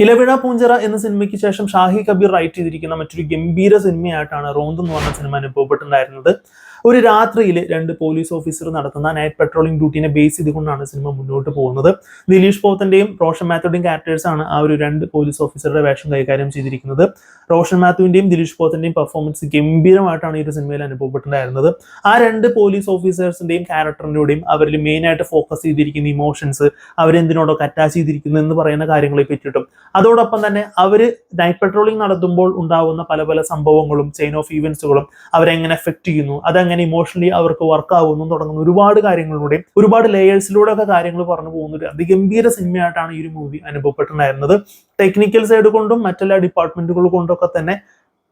ഇലവിഴ പൂഞ്ചിറ എന്ന സിനിമയ്ക്ക് ശേഷം ഷാഹി കബീർ റൈറ്റ് ചെയ്തിരിക്കുന്ന മറ്റൊരു ഗംഭീര സിനിമയായിട്ടാണ് റോന്ത് എന്ന് പറഞ്ഞ സിനിമ അനുഭവപ്പെട്ടിട്ടുണ്ടായിരുന്നത്. ഒരു രാത്രിയിൽ രണ്ട് പോലീസ് ഓഫീസർ നടത്തുന്ന നൈറ്റ് പെട്രോളിംഗ് ഡ്യൂട്ടിനെ ബേസ് ചെയ്തുകൊണ്ടാണ് സിനിമ മുന്നോട്ട് പോകുന്നത്. ദിലീഷ് പോത്തന്റെയും റോഷൻ മാത്യുവിന്റെയും ക്യാരക്ടേഴ്സ് ആണ് ആ ഒരു രണ്ട് പോലീസ് ഓഫീസറുടെ വേഷം കൈകാര്യം ചെയ്തിരിക്കുന്നത്. റോഷൻ മാത്യുവിന്റെയും ദിലീഷ് പോത്തന്റെയും പെർഫോമൻസ് ഗംഭീരമായിട്ടാണ് ഈ ഒരു സിനിമയിൽ അനുഭവപ്പെട്ടിട്ടുണ്ടായിരുന്നത്. ആ രണ്ട് പോലീസ് ഓഫീസേഴ്സിന്റെയും ക്യാരക്ടറിന്റെയും അവരിൽ മെയിൻ ആയിട്ട് ഫോക്കസ് ചെയ്തിരിക്കുന്ന ഇമോഷൻസ്, അവരെന്തിനോടൊക്കെ അറ്റാച്ച് ചെയ്തിരിക്കുന്നു എന്ന് പറയുന്ന കാര്യങ്ങളെ പറ്റിയിട്ടും, അതോടൊപ്പം തന്നെ അവര് നൈറ്റ് പെട്രോളിംഗ് നടത്തുമ്പോൾ ഉണ്ടാവുന്ന പല പല സംഭവങ്ങളും ചെയിൻ ഓഫ് ഈവൻസുകളും അവരെങ്ങനെ എഫക്ട് ചെയ്യുന്നു, അതെങ്ങനെ ഇമോഷണലി അവർക്ക് വർക്ക് ആവുന്നു തുടങ്ങുന്ന ഒരുപാട് കാര്യങ്ങളിലൂടെയും ഒരുപാട് ലേയേഴ്സിലൂടെ ഒക്കെ കാര്യങ്ങൾ പറഞ്ഞു പോകുന്ന ഒരു അതിഗംഭീര സിനിമയായിട്ടാണ് ഈ ഒരു മൂവി അനുഭവപ്പെട്ടിട്ടുണ്ടായിരുന്നത്. ടെക്നിക്കൽ സൈഡ് കൊണ്ടും മറ്റെല്ലാ ഡിപ്പാർട്ട്മെന്റുകൾ കൊണ്ടൊക്കെ തന്നെ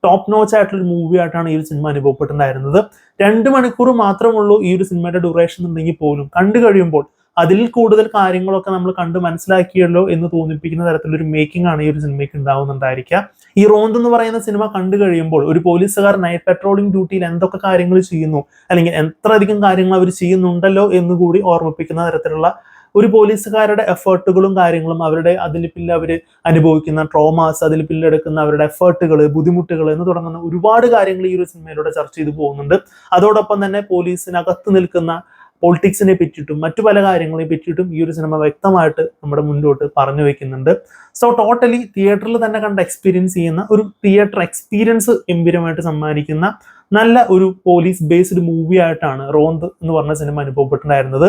ടോപ്പ് നോച്ച് ആയിട്ടുള്ള ഒരു മൂവി ആയിട്ടാണ് ഈ ഒരു സിനിമ അനുഭവപ്പെട്ടിട്ടുണ്ടായിരുന്നത്. 2 മണിക്കൂർ മാത്രമുള്ളൂ ഈ ഒരു സിനിമയുടെ ഡ്യൂറേഷൻ ഉണ്ടെങ്കിൽ പോലും കണ്ടു കഴിയുമ്പോൾ അതിൽ കൂടുതൽ കാര്യങ്ങളൊക്കെ നമ്മൾ കണ്ട് മനസ്സിലാക്കിയല്ലോ എന്ന് തോന്നിപ്പിക്കുന്ന തരത്തിലൊരു മേക്കിംഗ് ആണ് ഈ ഒരു സിനിമയ്ക്ക് ഉണ്ടാവുന്നുണ്ടായിരിക്കുക. ഈ റോന്ത് എന്ന് പറയുന്ന സിനിമ കണ്ടു കഴിയുമ്പോൾ ഒരു പോലീസുകാർ നൈറ്റ് പെട്രോളിംഗ് ഡ്യൂട്ടിയിൽ എന്തൊക്കെ കാര്യങ്ങൾ ചെയ്യുന്നു, അല്ലെങ്കിൽ എത്ര അധികം കാര്യങ്ങൾ അവർ ചെയ്യുന്നുണ്ടല്ലോ എന്ന് കൂടി ഓർമ്മിപ്പിക്കുന്ന തരത്തിലുള്ള ഒരു പോലീസുകാരുടെ എഫേർട്ടുകളും കാര്യങ്ങളും, അവരുടെ അതിൽ പിന്നെ അവർ അനുഭവിക്കുന്ന ട്രോമാസ്, അതിൽ പിന്നിലെടുക്കുന്ന അവരുടെ എഫേർട്ടുകൾ, ബുദ്ധിമുട്ടുകൾ എന്ന് തുടങ്ങുന്ന ഒരുപാട് കാര്യങ്ങൾ ഈ ഒരു സിനിമയിലൂടെ ചർച്ച ചെയ്തു പോകുന്നുണ്ട്. അതോടൊപ്പം തന്നെ പോലീസിനകത്ത് നിൽക്കുന്ന പൊളിറ്റിക്സിനെ പറ്റിയിട്ടും മറ്റു പല കാര്യങ്ങളെ പറ്റിയിട്ടും ഈ ഒരു സിനിമ വ്യക്തമായിട്ട് നമ്മുടെ മുന്നോട്ട് പറഞ്ഞു വെക്കുന്നുണ്ട്. സോ ടോട്ടലി തിയേറ്ററിൽ തന്നെ കണ്ട് എക്സ്പീരിയൻസ് ചെയ്യുന്ന ഒരു തിയേറ്റർ എക്സ്പീരിയൻസ് ഗംഭീരമായിട്ട് സമ്മാനിക്കുന്ന നല്ല ഒരു പോലീസ് ബേസ്ഡ് മൂവി ആയിട്ടാണ് റോന്ത് എന്ന് പറഞ്ഞ സിനിമ അനുഭവപ്പെട്ടിട്ടുണ്ടായിരുന്നത്.